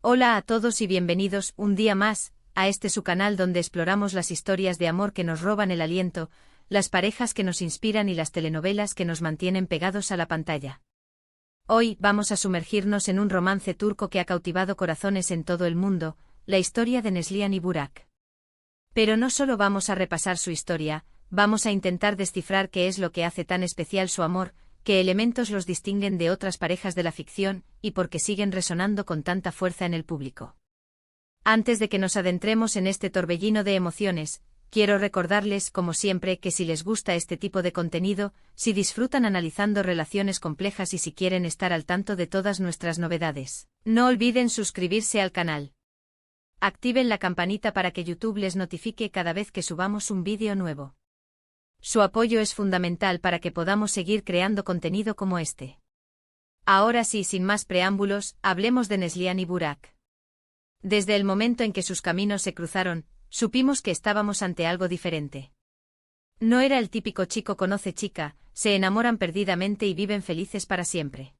Hola a todos y bienvenidos un día más a este su canal donde exploramos las historias de amor que nos roban el aliento, las parejas que nos inspiran y las telenovelas que nos mantienen pegados a la pantalla. Hoy vamos a sumergirnos en un romance turco que ha cautivado corazones en todo el mundo, la historia de Neslihan y Burak. Pero no solo vamos a repasar su historia, vamos a intentar descifrar qué es lo que hace tan especial su amor, qué elementos los distinguen de otras parejas de la ficción y por qué siguen resonando con tanta fuerza en el público. Antes de que nos adentremos en este torbellino de emociones, quiero recordarles, como siempre, que si les gusta este tipo de contenido, si disfrutan analizando relaciones complejas y si quieren estar al tanto de todas nuestras novedades, no olviden suscribirse al canal. Activen la campanita para que YouTube les notifique cada vez que subamos un vídeo nuevo. Su apoyo es fundamental para que podamos seguir creando contenido como este. Ahora sí, sin más preámbulos, hablemos de Neslihan y Burak. Desde el momento en que sus caminos se cruzaron, supimos que estábamos ante algo diferente. No era el típico chico conoce chica, se enamoran perdidamente y viven felices para siempre.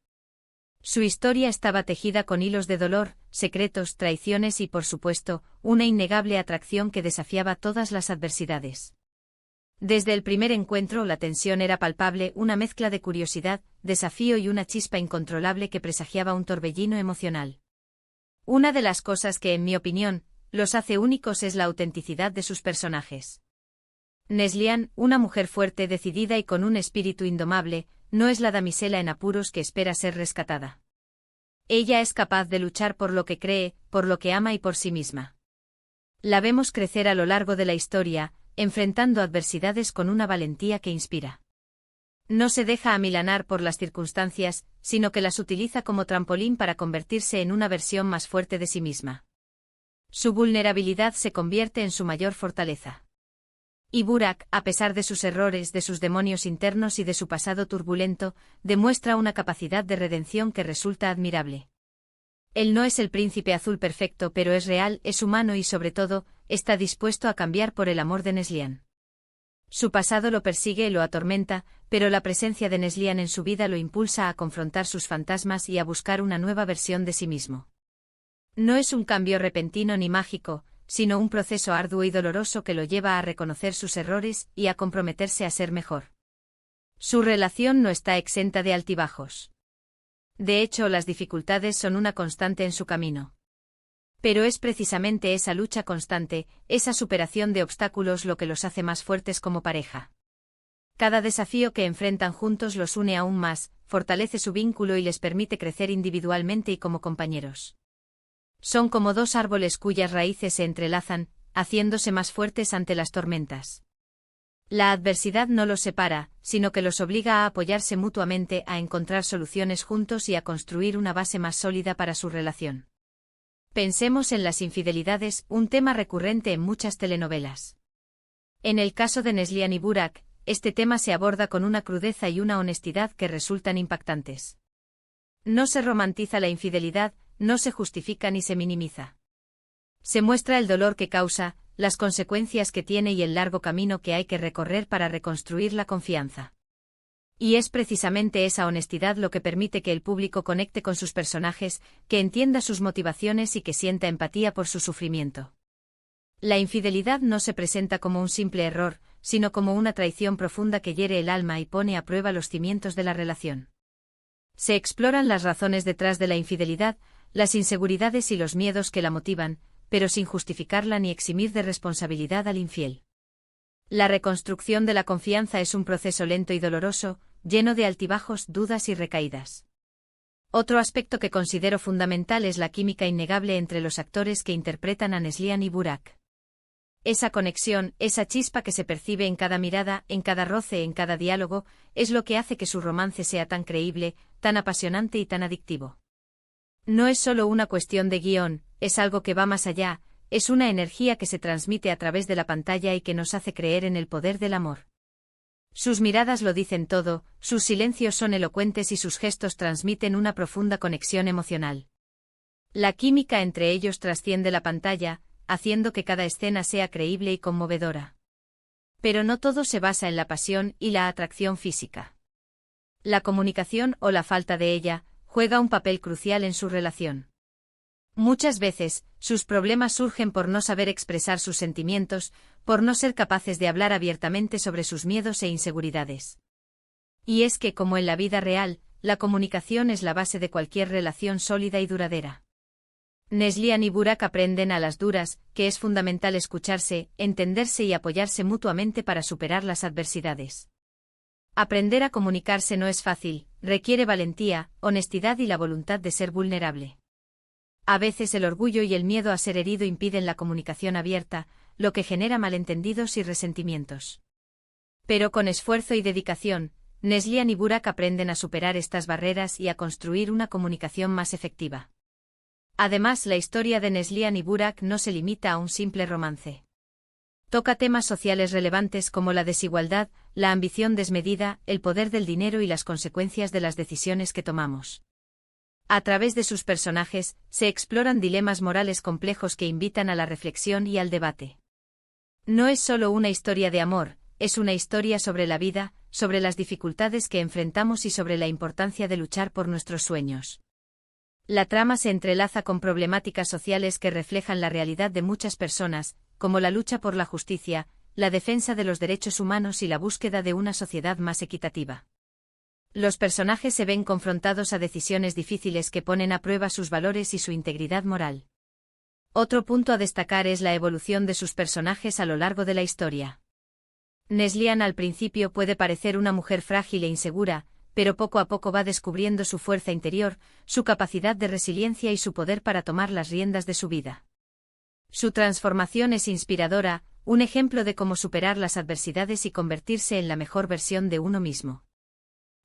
Su historia estaba tejida con hilos de dolor, secretos, traiciones y, por supuesto, una innegable atracción que desafiaba todas las adversidades. Desde el primer encuentro la tensión era palpable, una mezcla de curiosidad, desafío y una chispa incontrolable que presagiaba un torbellino emocional. Una de las cosas que, en mi opinión, los hace únicos es la autenticidad de sus personajes. Neslihan, una mujer fuerte, decidida y con un espíritu indomable, no es la damisela en apuros que espera ser rescatada. Ella es capaz de luchar por lo que cree, por lo que ama y por sí misma. La vemos crecer a lo largo de la historia, enfrentando adversidades con una valentía que inspira. No se deja amilanar por las circunstancias, sino que las utiliza como trampolín para convertirse en una versión más fuerte de sí misma. Su vulnerabilidad se convierte en su mayor fortaleza. Y Burak, a pesar de sus errores, de sus demonios internos y de su pasado turbulento, demuestra una capacidad de redención que resulta admirable. Él no es el príncipe azul perfecto, pero es real, es humano y, sobre todo, está dispuesto a cambiar por el amor de Neslihan. Su pasado lo persigue y lo atormenta, pero la presencia de Neslihan en su vida lo impulsa a confrontar sus fantasmas y a buscar una nueva versión de sí mismo. No es un cambio repentino ni mágico, sino un proceso arduo y doloroso que lo lleva a reconocer sus errores y a comprometerse a ser mejor. Su relación no está exenta de altibajos. De hecho, las dificultades son una constante en su camino. Pero es precisamente esa lucha constante, esa superación de obstáculos lo que los hace más fuertes como pareja. Cada desafío que enfrentan juntos los une aún más, fortalece su vínculo y les permite crecer individualmente y como compañeros. Son como dos árboles cuyas raíces se entrelazan, haciéndose más fuertes ante las tormentas. La adversidad no los separa, sino que los obliga a apoyarse mutuamente, a encontrar soluciones juntos y a construir una base más sólida para su relación. Pensemos en las infidelidades, un tema recurrente en muchas telenovelas. En el caso de Neslihan y Burak, este tema se aborda con una crudeza y una honestidad que resultan impactantes. No se romantiza la infidelidad, no se justifica ni se minimiza. Se muestra el dolor que causa, las consecuencias que tiene y el largo camino que hay que recorrer para reconstruir la confianza. Y es precisamente esa honestidad lo que permite que el público conecte con sus personajes, que entienda sus motivaciones y que sienta empatía por su sufrimiento. La infidelidad no se presenta como un simple error, sino como una traición profunda que hiere el alma y pone a prueba los cimientos de la relación. Se exploran las razones detrás de la infidelidad, las inseguridades y los miedos que la motivan, pero sin justificarla ni eximir de responsabilidad al infiel. La reconstrucción de la confianza es un proceso lento y doloroso, lleno de altibajos, dudas y recaídas. Otro aspecto que considero fundamental es la química innegable entre los actores que interpretan a Neslihan y Burak. Esa conexión, esa chispa que se percibe en cada mirada, en cada roce, en cada diálogo, es lo que hace que su romance sea tan creíble, tan apasionante y tan adictivo. No es solo una cuestión de guión, es algo que va más allá, es una energía que se transmite a través de la pantalla y que nos hace creer en el poder del amor. Sus miradas lo dicen todo, sus silencios son elocuentes y sus gestos transmiten una profunda conexión emocional. La química entre ellos trasciende la pantalla, haciendo que cada escena sea creíble y conmovedora. Pero no todo se basa en la pasión y la atracción física. La comunicación, o la falta de ella, juega un papel crucial en su relación. Muchas veces, sus problemas surgen por no saber expresar sus sentimientos, por no ser capaces de hablar abiertamente sobre sus miedos e inseguridades. Y es que, como en la vida real, la comunicación es la base de cualquier relación sólida y duradera. Neslihan y Burak aprenden a las duras que es fundamental escucharse, entenderse y apoyarse mutuamente para superar las adversidades. Aprender a comunicarse no es fácil, requiere valentía, honestidad y la voluntad de ser vulnerable. A veces el orgullo y el miedo a ser herido impiden la comunicación abierta, lo que genera malentendidos y resentimientos. Pero con esfuerzo y dedicación, Neslihan y Burak aprenden a superar estas barreras y a construir una comunicación más efectiva. Además, la historia de Neslihan y Burak no se limita a un simple romance. Toca temas sociales relevantes como la desigualdad, la ambición desmedida, el poder del dinero y las consecuencias de las decisiones que tomamos. A través de sus personajes, se exploran dilemas morales complejos que invitan a la reflexión y al debate. No es solo una historia de amor, es una historia sobre la vida, sobre las dificultades que enfrentamos y sobre la importancia de luchar por nuestros sueños. La trama se entrelaza con problemáticas sociales que reflejan la realidad de muchas personas, como la lucha por la justicia, la defensa de los derechos humanos y la búsqueda de una sociedad más equitativa. Los personajes se ven confrontados a decisiones difíciles que ponen a prueba sus valores y su integridad moral. Otro punto a destacar es la evolución de sus personajes a lo largo de la historia. Neslihan al principio puede parecer una mujer frágil e insegura, pero poco a poco va descubriendo su fuerza interior, su capacidad de resiliencia y su poder para tomar las riendas de su vida. Su transformación es inspiradora, un ejemplo de cómo superar las adversidades y convertirse en la mejor versión de uno mismo.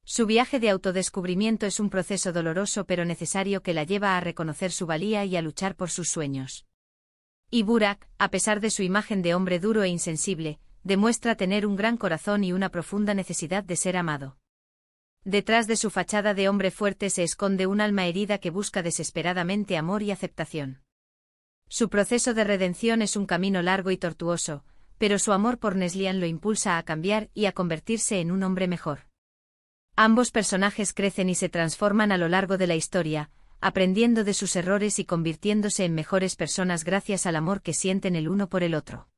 Su viaje de autodescubrimiento es un proceso doloroso pero necesario que la lleva a reconocer su valía y a luchar por sus sueños. Y Burak, a pesar de su imagen de hombre duro e insensible, demuestra tener un gran corazón y una profunda necesidad de ser amado. Detrás de su fachada de hombre fuerte se esconde un alma herida que busca desesperadamente amor y aceptación. Su proceso de redención es un camino largo y tortuoso, pero su amor por Neslihan lo impulsa a cambiar y a convertirse en un hombre mejor. Ambos personajes crecen y se transforman a lo largo de la historia, aprendiendo de sus errores y convirtiéndose en mejores personas gracias al amor que sienten el uno por el otro.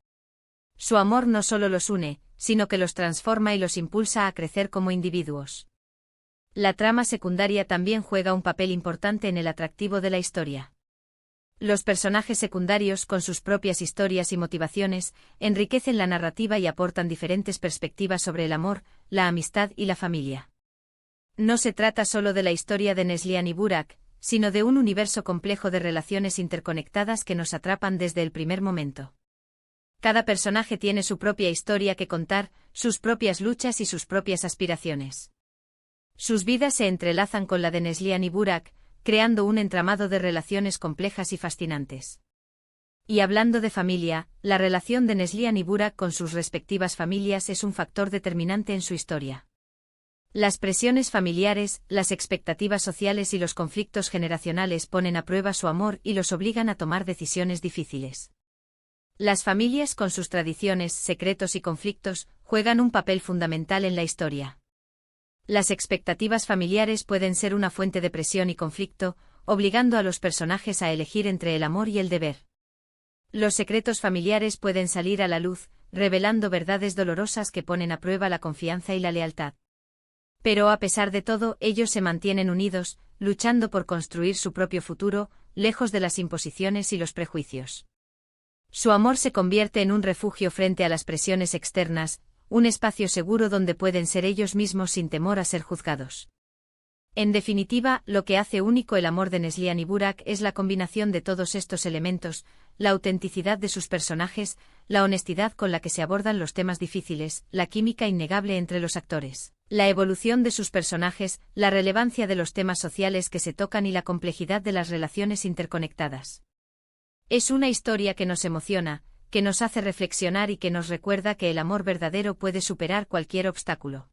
Su amor no solo los une, sino que los transforma y los impulsa a crecer como individuos. La trama secundaria también juega un papel importante en el atractivo de la historia. Los personajes secundarios, con sus propias historias y motivaciones, enriquecen la narrativa y aportan diferentes perspectivas sobre el amor, la amistad y la familia. No se trata solo de la historia de Neslihan y Burak, sino de un universo complejo de relaciones interconectadas que nos atrapan desde el primer momento. Cada personaje tiene su propia historia que contar, sus propias luchas y sus propias aspiraciones. Sus vidas se entrelazan con la de Neslihan y Burak, creando un entramado de relaciones complejas y fascinantes. Y hablando de familia, la relación de Neslihan y Burak con sus respectivas familias es un factor determinante en su historia. Las presiones familiares, las expectativas sociales y los conflictos generacionales ponen a prueba su amor y los obligan a tomar decisiones difíciles. Las familias, con sus tradiciones, secretos y conflictos, juegan un papel fundamental en la historia. Las expectativas familiares pueden ser una fuente de presión y conflicto, obligando a los personajes a elegir entre el amor y el deber. Los secretos familiares pueden salir a la luz, revelando verdades dolorosas que ponen a prueba la confianza y la lealtad. Pero a pesar de todo, ellos se mantienen unidos, luchando por construir su propio futuro, lejos de las imposiciones y los prejuicios. Su amor se convierte en un refugio frente a las presiones externas, un espacio seguro donde pueden ser ellos mismos sin temor a ser juzgados. En definitiva, lo que hace único el amor de Neslihan y Burak es la combinación de todos estos elementos, la autenticidad de sus personajes, la honestidad con la que se abordan los temas difíciles, la química innegable entre los actores, la evolución de sus personajes, la relevancia de los temas sociales que se tocan y la complejidad de las relaciones interconectadas. Es una historia que nos emociona, que nos hace reflexionar y que nos recuerda que el amor verdadero puede superar cualquier obstáculo.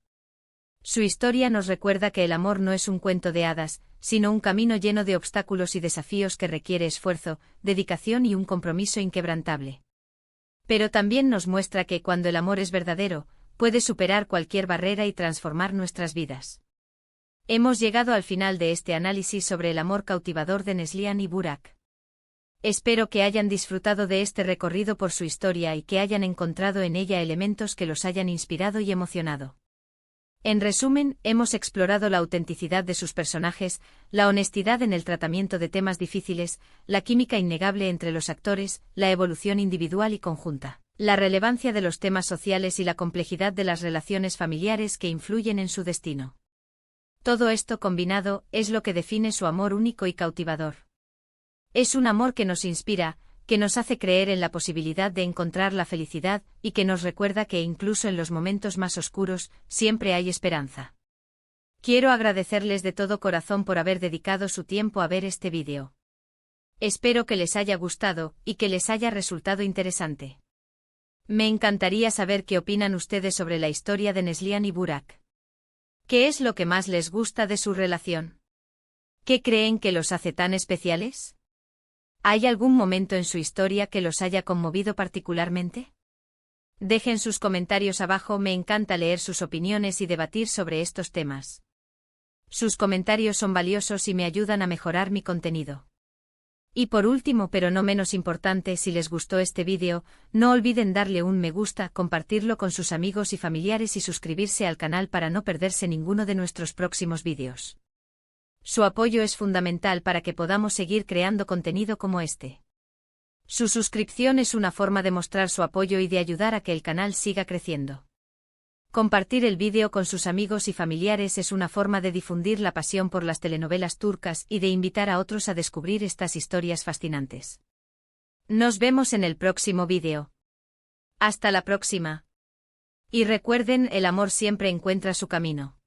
Su historia nos recuerda que el amor no es un cuento de hadas, sino un camino lleno de obstáculos y desafíos que requiere esfuerzo, dedicación y un compromiso inquebrantable. Pero también nos muestra que cuando el amor es verdadero, puede superar cualquier barrera y transformar nuestras vidas. Hemos llegado al final de este análisis sobre el amor cautivador de Neslihan y Burak. Espero que hayan disfrutado de este recorrido por su historia y que hayan encontrado en ella elementos que los hayan inspirado y emocionado. En resumen, hemos explorado la autenticidad de sus personajes, la honestidad en el tratamiento de temas difíciles, la química innegable entre los actores, la evolución individual y conjunta, la relevancia de los temas sociales y la complejidad de las relaciones familiares que influyen en su destino. Todo esto combinado es lo que define su amor único y cautivador. Es un amor que nos inspira, que nos hace creer en la posibilidad de encontrar la felicidad y que nos recuerda que incluso en los momentos más oscuros, siempre hay esperanza. Quiero agradecerles de todo corazón por haber dedicado su tiempo a ver este vídeo. Espero que les haya gustado y que les haya resultado interesante. Me encantaría saber qué opinan ustedes sobre la historia de Neslihan y Burak. ¿Qué es lo que más les gusta de su relación? ¿Qué creen que los hace tan especiales? ¿Hay algún momento en su historia que los haya conmovido particularmente? Dejen sus comentarios abajo, me encanta leer sus opiniones y debatir sobre estos temas. Sus comentarios son valiosos y me ayudan a mejorar mi contenido. Y por último, pero no menos importante, si les gustó este vídeo, no olviden darle un me gusta, compartirlo con sus amigos y familiares y suscribirse al canal para no perderse ninguno de nuestros próximos vídeos. Su apoyo es fundamental para que podamos seguir creando contenido como este. Su suscripción es una forma de mostrar su apoyo y de ayudar a que el canal siga creciendo. Compartir el vídeo con sus amigos y familiares es una forma de difundir la pasión por las telenovelas turcas y de invitar a otros a descubrir estas historias fascinantes. Nos vemos en el próximo vídeo. Hasta la próxima. Y recuerden, el amor siempre encuentra su camino.